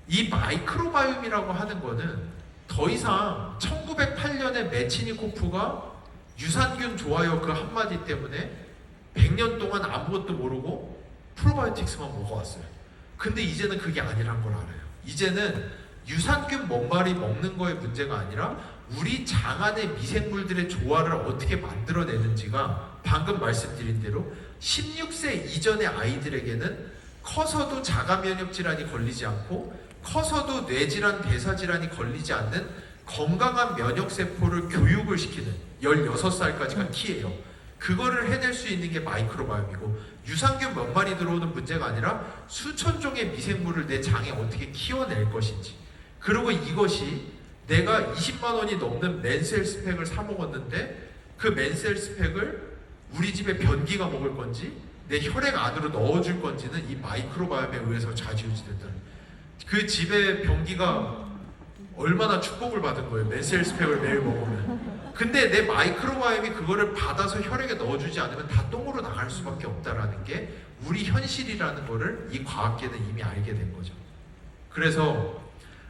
S1: 이 마이크로바이옴이라고 하는 거는 더 이상 1908년에 메치니코프가 유산균 좋아요 그 한마디 때문에 100년 동안 아무것도 모르고 프로바이오틱스만 먹어왔어요. 근데 이제는 그게 아니란 걸 알아요. 이제는 유산균 몇 마리 먹는 거의 문제가 아니라 우리 장 안의 미생물들의 조화를 어떻게 만들어내는지가, 방금 말씀드린 대로 16세 이전의 아이들에게는 커서도 자가 면역 질환이 걸리지 않고 커서도 뇌질환, 대사질환이 걸리지 않는 건강한 면역세포를 교육을 시키는, 16살까지가 키예요. 그거를 해낼 수 있는 게 마이크로바이옴이고, 유산균 몇 마리 들어오는 문제가 아니라 수천 종의 미생물을 내 장에 어떻게 키워낼 것인지, 그리고 이것이 내가 20만 원이 넘는 맨셀 스펙을 사 먹었는데 그 맨셀 스펙을 우리 집에 변기가 먹을 건지 내 혈액 안으로 넣어줄 건지는 이 마이크로바이옴에 의해서 좌지우지 된다는, 그 집에 변기가 얼마나 축복을 받은 거예요. 맨셀 스펙을 매일 먹으면. 근데 내 마이크로바이옴이 그거를 받아서 혈액에 넣어주지 않으면 다 똥으로 나갈 수밖에 없다라는 게 우리 현실이라는 거를 이 과학계는 이미 알게 된 거죠. 그래서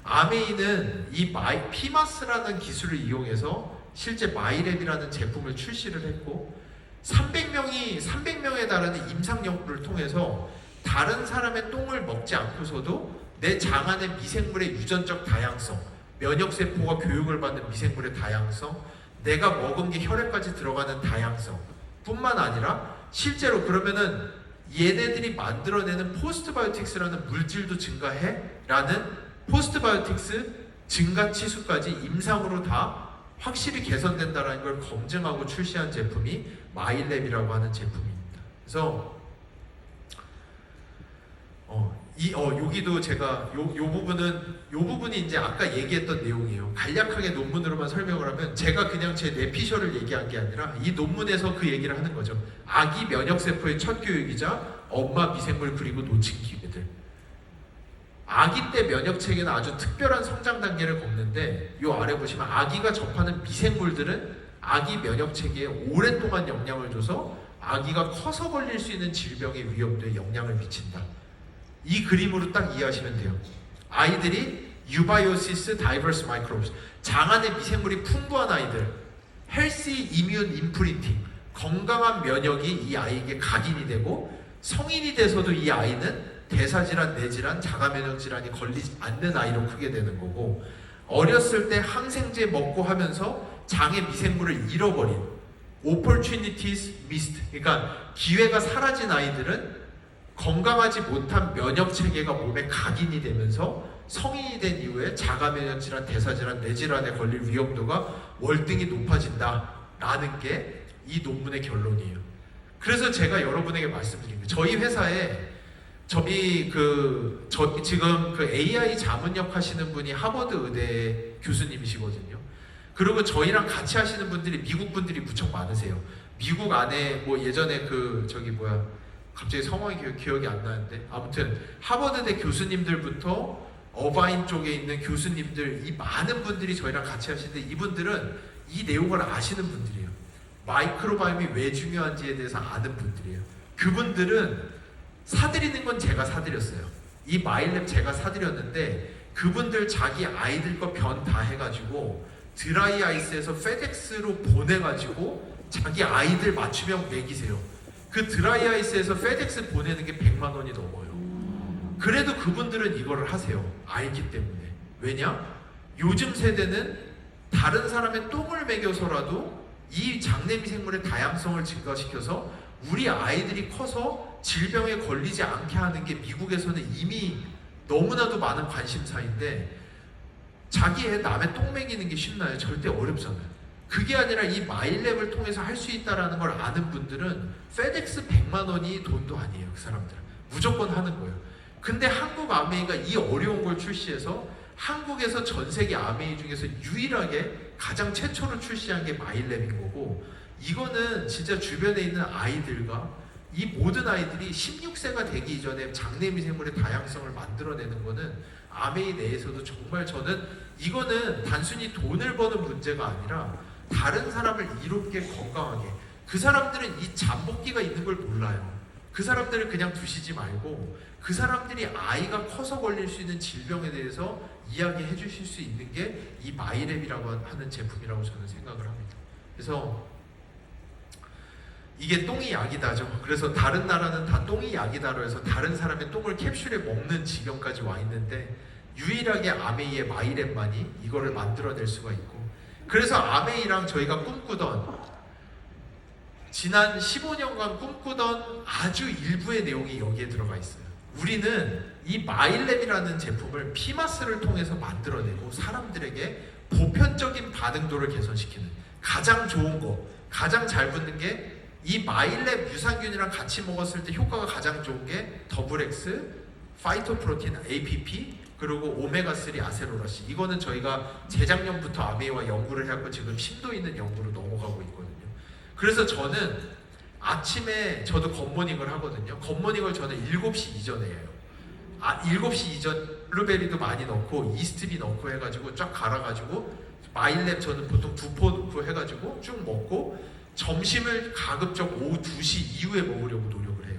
S1: 아메이는 이 피마스라는 기술을 이용해서 실제 마이랩이라는 제품을 출시를 했고, 300명에 달하는 임상 연구를 통해서 다른 사람의 똥을 먹지 않고서도 내 장 안의 미생물의 유전적 다양성, 면역세포가 교육을 받는 미생물의 다양성, 내가 먹은 게 혈액까지 들어가는 다양성 뿐만 아니라 실제로 그러면은 얘네들이 만들어내는 포스트바이오틱스라는 물질도 증가해? 라는 포스트바이오틱스 증가 치수까지 임상으로 다 확실히 개선된다는 걸 검증하고 출시한 제품이 마이랩이라고 하는 제품입니다. 그래서 여기도 제가 요 부분이 이제 아까 얘기했던 내용이에요. 간략하게 논문으로만 설명을 하면, 제가 그냥 제 뇌피셜을 얘기한 게 아니라 이 논문에서 그 얘기를 하는 거죠. 아기 면역세포의 첫 교육이자 엄마 미생물 그리고 놓친 기회들. 아기 때 면역체계는 아주 특별한 성장 단계를 겪는데, 요 아래 보시면 아기가 접하는 미생물들은 아기 면역체계에 오랫동안 영향을 줘서 아기가 커서 걸릴 수 있는 질병의 위험도에 영향을 미친다. 이 그림으로 딱 이해하시면 돼요. 아이들이 유바이오시스 다이버스 마이크로브스, 장 안에 미생물이 풍부한 아이들, 헬시 이뮨 임프린팅, 건강한 면역이 이 아이에게 각인이 되고, 성인이 돼서도 이 아이는 대사질환, 뇌질환, 자가면역질환이 걸리지 않는 아이로 크게 되는 거고, 어렸을 때 항생제 먹고 하면서 장의 미생물을 잃어버린 opportunities missed, 그러니까 기회가 사라진 아이들은 건강하지 못한 면역체계가 몸에 각인이 되면서 성인이 된 이후에 자가면역질환, 대사질환, 뇌질환에 걸릴 위험도가 월등히 높아진다라는 게 이 논문의 결론이에요. 그래서 제가 여러분에게 말씀드립니다. 저희 회사에 지금 그 AI 자문역 하시는 분이 하버드 의대 교수님이시거든요. 그리고 저희랑 같이 하시는 분들이 미국 분들이 무척 많으세요. 미국 안에 뭐 예전에 갑자기 성함이 기억이 안 나는데 아무튼 하버드대 교수님들부터 어바인 쪽에 있는 교수님들 이 많은 분들이 저희랑 같이 하시는데 이분들은 이 내용을 아시는 분들이에요. 마이크로바이옴이 왜 중요한지에 대해서 아는 분들이에요. 그분들은 사드리는 건 제가 사드렸어요. 이 마일랩 제가 사드렸는데 그분들 자기 아이들 거 변 다 해가지고 드라이 아이스에서 페덱스로 보내가지고 자기 아이들 맞춤형 먹이세요. 그 드라이 아이스에서 페덱스 보내는 게 100만 원이 넘어요. 그래도 그분들은 이거를 하세요. 알기 때문에. 왜냐? 요즘 세대는 다른 사람의 똥을 먹여서라도 이 장내미생물의 다양성을 증가시켜서 우리 아이들이 커서 질병에 걸리지 않게 하는 게 미국에서는 이미 너무나도 많은 관심사인데 자기 애 남의 똥 먹이는 게 쉽나요? 절대 어렵잖아요. 그게 아니라 이 마일랩을 통해서 할 수 있다는 걸 아는 분들은 페덱스 100만 원이 돈도 아니에요. 그 사람들은 무조건 하는 거예요. 근데 한국 아메이가 이 어려운 걸 출시해서 한국에서 전 세계 아메이 중에서 유일하게 가장 최초로 출시한 게 마일랩인 거고, 이거는 진짜 주변에 있는 아이들과 이 모든 아이들이 16세가 되기 이전에 장내미생물의 다양성을 만들어내는 거는 아메이 내에서도 정말 저는 이거는 단순히 돈을 버는 문제가 아니라 다른 사람을 이롭게 건강하게, 그 사람들은 이 잠복기가 있는 걸 몰라요. 그 사람들을 그냥 두시지 말고 그 사람들이 아이가 커서 걸릴 수 있는 질병에 대해서 이야기해 주실 수 있는 게 이 마이랩이라고 하는 제품이라고 저는 생각을 합니다. 그래서 이게 똥이 약이다죠. 그래서 다른 나라는 다 똥이 약이다로 해서 다른 사람의 똥을 캡슐에 먹는 지경까지 와 있는데 유일하게 아메이의 마이랩만이 이거를 만들어낼 수가 있고, 그래서 아메이랑 저희가 꿈꾸던 지난 15년간 꿈꾸던 아주 일부의 내용이 여기에 들어가 있어요. 우리는 이 마일랩이라는 제품을 피마스를 통해서 만들어내고 사람들에게 보편적인 반응도를 개선시키는 가장 좋은 거, 가장 잘 붙는 게 이 마일랩 유산균이랑 같이 먹었을 때 효과가 가장 좋은 게 더블엑스, 파이토프로틴, APP, 그리고 오메가3 아세로라시. 이거는 저희가 재작년부터 아메이와 연구를 해갖고 지금 심도 있는 연구로 넘어가고 있거든요. 그래서 저는 아침에 저도 굿모닝을 하거든요. 굿모닝을 저는 7시 이전에 해요. 7시 이전 블루베리도 많이 넣고 이스트비 넣고 해가지고 쫙 갈아가지고 마일랩 저는 보통 2포 넣고 해가지고 쭉 먹고 점심을 가급적 오후 2시 이후에 먹으려고 노력을 해요.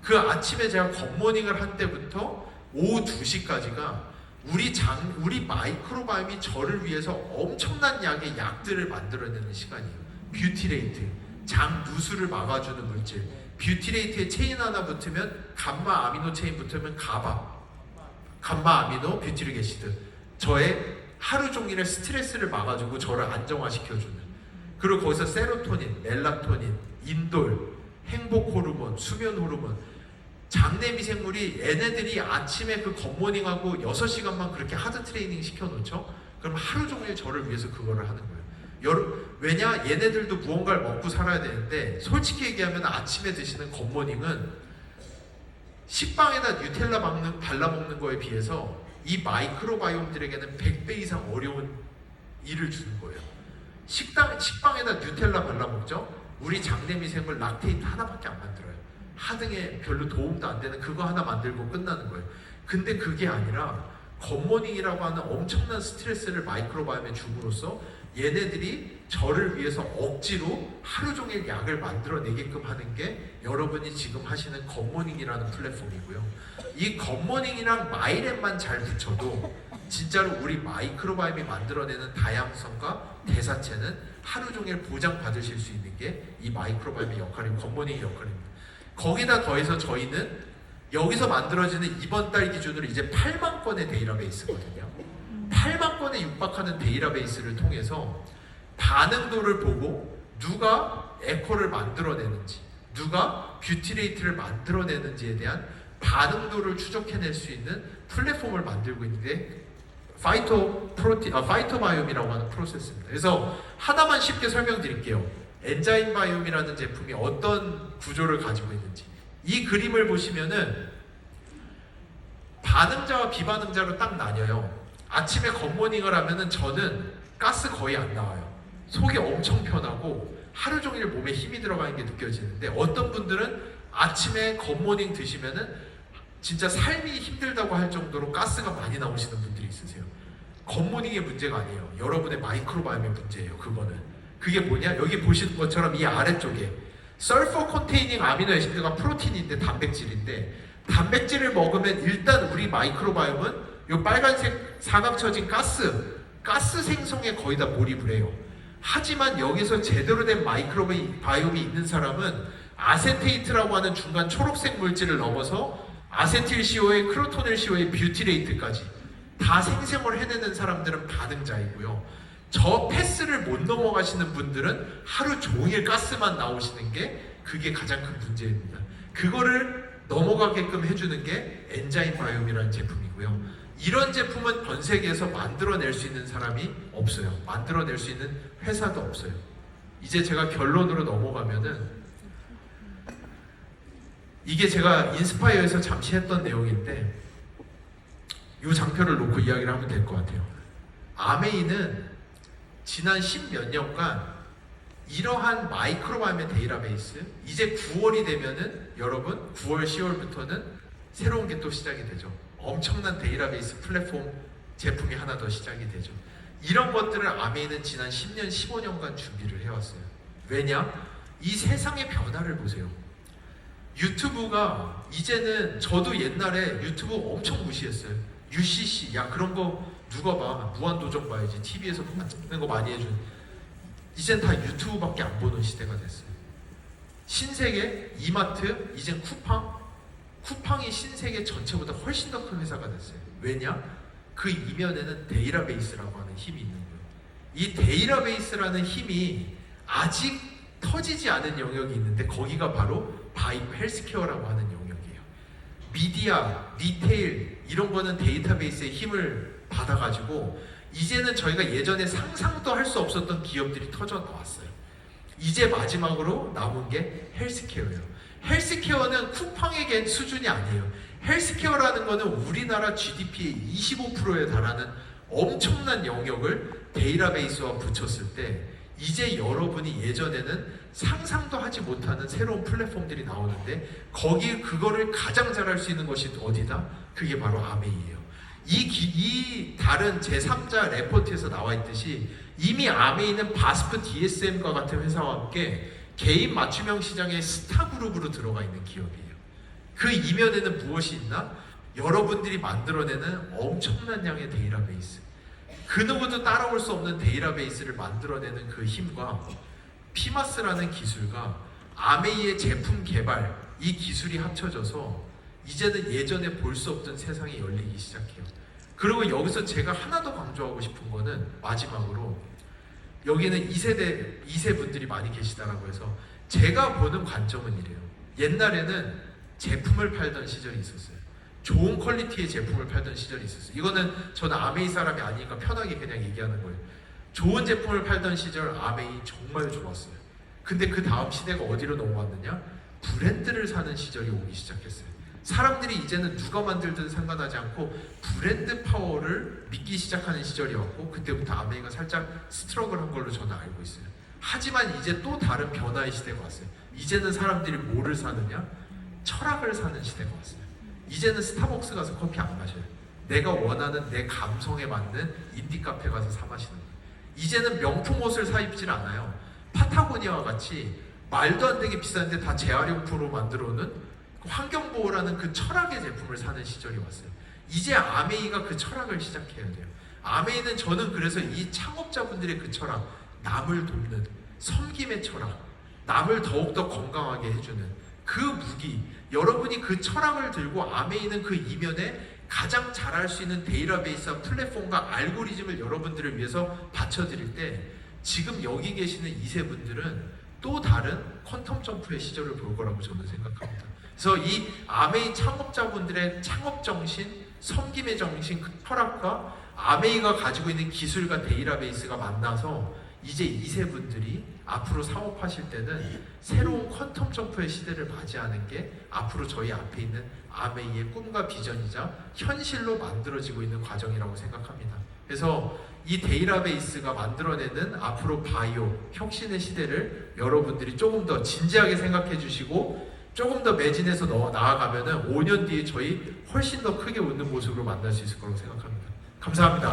S1: 그 아침에 제가 굿모닝을 한 때부터 오후 2시까지가 우리 마이크로바이옴이 저를 위해서 엄청난 양의 약들을 만들어내는 시간이에요. 뷰티레이트, 장 누수를 막아주는 물질, 뷰티레이트에 체인 하나 붙으면 감마 아미노 체인 붙으면 감마 아미노 뷰티릭 애시드, 저의 하루 종일의 스트레스를 막아주고 저를 안정화시켜주는, 그리고 거기서 세로토닌, 멜라토닌, 인돌, 행복 호르몬, 수면 호르몬, 장내 미생물이 얘네들이 아침에 그 굿모닝하고 6시간만 그렇게 하드 트레이닝 시켜놓죠? 그럼 하루 종일 저를 위해서 그거를 하는 거예요. 왜냐? 얘네들도 무언가를 먹고 살아야 되는데 솔직히 얘기하면 아침에 드시는 굿모닝은 식빵에다 뉴텔라 발라먹는 거에 비해서 이 마이크로바이옴들에게는 100배 이상 어려운 일을 주는 거예요. 식빵에다 뉴텔라 발라먹죠? 우리 장내미생물 락테이트 하나밖에 안 만들어요. 하등에 별로 도움도 안 되는 그거 하나 만들고 끝나는 거예요. 근데 그게 아니라 굿모닝이라고 하는 엄청난 스트레스를 마이크로바이옴에 줌으로써 얘네들이 저를 위해서 억지로 하루 종일 약을 만들어내게끔 하는 게 여러분이 지금 하시는 굿모닝이라는 플랫폼이고요. 이 굿모닝이랑 마이랩만 잘 붙여도 진짜로 우리 마이크로바이옴이 만들어내는 다양성과 대사체는 하루 종일 보장받으실 수 있는 게 이 마이크로바이옴의 역할이고 굿모닝의 역할입니다. 거기다 더해서 저희는 여기서 만들어지는 이번 달 기준으로 이제 8만 건의 데이터베이스거든요. 8만 건에 육박하는 데이터베이스를 통해서 반응도를 보고 누가 에코를 만들어내는지, 누가 뷰티레이트를 만들어내는지에 대한 반응도를 추적해낼 수 있는 플랫폼을 만들고 있는데 파이토바이옴이라고 하는 프로세스입니다. 그래서 하나만 쉽게 설명드릴게요. 엔자임 바이옴이라는 제품이 어떤 구조를 가지고 있는지 이 그림을 보시면은 반응자와 비반응자로 딱 나뉘어요. 아침에 굿모닝을 하면은 저는 가스 거의 안 나와요. 속이 엄청 편하고 하루 종일 몸에 힘이 들어가는 게 느껴지는데 어떤 분들은 아침에 굿모닝 드시면은 진짜 삶이 힘들다고 할 정도로 가스가 많이 나오시는 분들이 있으세요. 굿모닝의 문제가 아니에요. 여러분의 마이크로바이옴의 문제예요. 그게 뭐냐? 여기 보시는 것처럼 이 아래쪽에 설퍼 컨테이닝 아미노 애시드가 프로틴인데 단백질인데 단백질을 먹으면 일단 우리 마이크로바이옴은 이 빨간색 사각처진 가스 생성에 거의 다 몰입을 해요. 하지만 여기서 제대로 된 마이크로바이옴이 있는 사람은 아세테이트라고 하는 중간 초록색 물질을 넘어서 아세틸COA, 크로토닐COA, 뷰티레이트까지 다 생성을 해내는 사람들은 반응자이고요. 저 패스를 못 넘어가시는 분들은 하루 종일 가스만 나오시는 게 그게 가장 큰 문제입니다. 그거를 넘어가게끔 해주는 게 엔자임 바이옴이라는 제품이고요. 이런 제품은 전 세계에서 만들어낼 수 있는 사람이 없어요. 만들어낼 수 있는 회사도 없어요. 이제 제가 결론으로 넘어가면은 이게 제가 인스파이어에서 잠시 했던 내용인데 이 장표를 놓고 이야기를 하면 될 것 같아요. 아메이는 지난 10몇 년간 이러한 마이크로바이옴의 데이터베이스 이제 9월이 되면은 여러분 9월 10월부터는 새로운 게 또 시작이 되죠. 엄청난 데이터베이스 플랫폼 제품이 하나 더 시작이 되죠. 이런 것들을 아메이는 지난 10년 15년간 준비를 해왔어요. 왜냐? 이 세상의 변화를 보세요. 유튜브가 이제는 저도 옛날에 유튜브 엄청 무시했어요. UCC 야 그런 거 누가 봐. 무한도전 봐야지. TV에서 찍는 거 많이 해준. 이젠 다 유튜브밖에 안 보는 시대가 됐어요. 신세계, 이마트, 이젠 쿠팡이 신세계 전체보다 훨씬 더 큰 회사가 됐어요. 왜냐? 그 이면에는 데이터베이스라고 하는 힘이 있는 거예요. 이 데이터베이스라는 힘이 아직 터지지 않은 영역이 있는데 거기가 바로 헬스케어라고 하는 영역이에요. 미디어, 리테일 이런 거는 데이터베이스의 힘을 받아가지고 이제는 저희가 예전에 상상도 할 수 없었던 기업들이 터져 나왔어요. 이제 마지막으로 남은 게 헬스케어예요. 헬스케어는 쿠팡의 수준이 아니에요. 헬스케어라는 거는 우리나라 GDP의 25%에 달하는 엄청난 영역을 데이터베이스와 붙였을 때 이제 여러분이 예전에는 상상도 하지 못하는 새로운 플랫폼들이 나오는데 거기 그거를 가장 잘할 수 있는 것이 어디다? 그게 바로 아메이예요. 이 다른 제3자 레포트에서 나와 있듯이 이미 아메이는 바스프 DSM과 같은 회사와 함께 개인 맞춤형 시장의 스타 그룹으로 들어가 있는 기업이에요. 그 이면에는 무엇이 있나? 여러분들이 만들어내는 엄청난 양의 데이터베이스, 그 누구도 따라올 수 없는 데이터베이스를 만들어내는 그 힘과 피마스라는 기술과 아메이의 제품 개발, 이 기술이 합쳐져서 이제는 예전에 볼 수 없던 세상이 열리기 시작해요. 그리고 여기서 제가 하나 더 강조하고 싶은 거는 마지막으로 여기는 2세 분들이 많이 계시다라고 해서 제가 보는 관점은 이래요. 옛날에는 제품을 팔던 시절이 있었어요. 좋은 퀄리티의 제품을 팔던 시절이 있었어요. 이거는 저는 아메이 사람이 아니니까 편하게 그냥 얘기하는 거예요. 좋은 제품을 팔던 시절 아메이 정말 좋았어요. 근데 그 다음 시대가 어디로 넘어왔느냐? 브랜드를 사는 시절이 오기 시작했어요. 사람들이 이제는 누가 만들든 상관하지 않고 브랜드 파워를 믿기 시작하는 시절이 왔고 그때부터 아메이가 살짝 스트러글한 걸로 저는 알고 있어요. 하지만 이제 또 다른 변화의 시대가 왔어요. 이제는 사람들이 뭐를 사느냐? 철학을 사는 시대가 왔어요. 이제는 스타벅스 가서 커피 안 마셔요. 내가 원하는 내 감성에 맞는 인디 카페 가서 사 마시는 거예요. 이제는 명품 옷을 사 입질 않아요. 파타고니아와 같이 말도 안 되게 비싼데 다 재활용품으로 만들어 오는 환경보호라는 그 철학의 제품을 사는 시절이 왔어요. 이제 아메이가 그 철학을 시작해야 돼요. 아메이는 저는 그래서 이 창업자분들의 그 철학, 남을 돕는 섬김의 철학, 남을 더욱더 건강하게 해주는 그 무기, 여러분이 그 철학을 들고 아메이는 그 이면에 가장 잘할 수 있는 데이터베이스와 플랫폼과 알고리즘을 여러분들을 위해서 받쳐드릴 때 지금 여기 계시는 2세 분들은 또 다른 퀀텀 점프의 시절을 볼 거라고 저는 생각합니다. 그래서 이 아메이 창업자분들의 창업 정신, 섬김의 정신, 그 철학과 아메이가 가지고 있는 기술과 데이터베이스가 만나서 이제 2세 분들이 앞으로 사업하실 때는 새로운 퀀텀 점프의 시대를 맞이하는 게 앞으로 저희 앞에 있는 아메이의 꿈과 비전이자 현실로 만들어지고 있는 과정이라고 생각합니다. 그래서 이 데이터베이스가 만들어내는 앞으로 바이오 혁신의 시대를 여러분들이 조금 더 진지하게 생각해 주시고 조금 더 매진해서 나아가면은 5년 뒤에 저희 훨씬 더 크게 웃는 모습으로 만날 수 있을 거라고 생각합니다. 감사합니다.